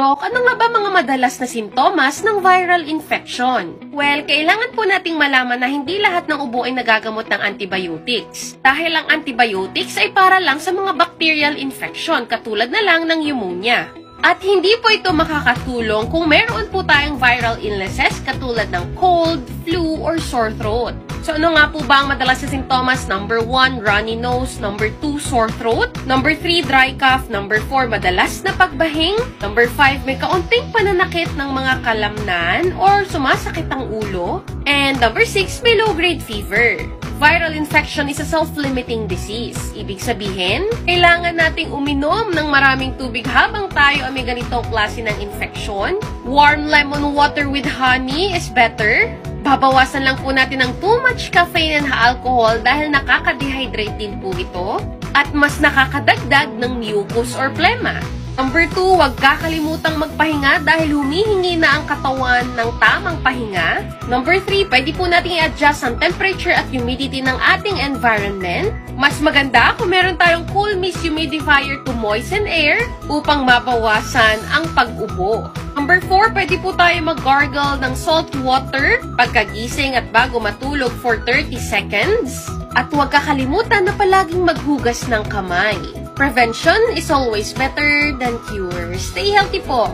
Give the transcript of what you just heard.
Dok, ano nga ba mga madalas na sintomas ng viral infection? Well, kailangan po nating malaman na hindi lahat ng ubo ay nagagamot ng antibiotics. Dahil ang antibiotics ay para lang sa mga bacterial infection katulad na lang ng pneumonia. At hindi po ito makakatulong kung meron po tayong viral illnesses katulad ng cold, flu, or sore throat. So ano nga po ba ang madalas na sintomas? Number 1, runny nose. Number 2, sore throat. Number 3, dry cough. Number 4, madalas na pagbahing. Number 5, may kaunting pananakit ng mga kalamnan or sumasakit ang ulo. And number 6, may low-grade fever. Viral infection is a self-limiting disease. Ibig sabihin, kailangan nating uminom ng maraming tubig habang tayo ay may ganitong klase ng infection. Warm lemon water with honey is better. Babawasan lang po natin ang too much caffeine and alcohol dahil nakaka-dehydrate din po ito at mas nakakadagdag ng mucus or phlegma. Number 2, huwag kakalimutang magpahinga dahil humihingi na ang katawan ng tamang pahinga. Number 3, pwede po natin i-adjust ang temperature at humidity ng ating environment. Mas maganda kung meron tayong cool mist humidifier to moisten air upang mabawasan ang pag-ubo. Number 4, pwede po tayo mag-gargle ng salt water pagkagising at bago matulog for 30 seconds. At huwag kakalimutan na palaging maghugas ng kamay. Prevention is always better than cure. Stay healthy po!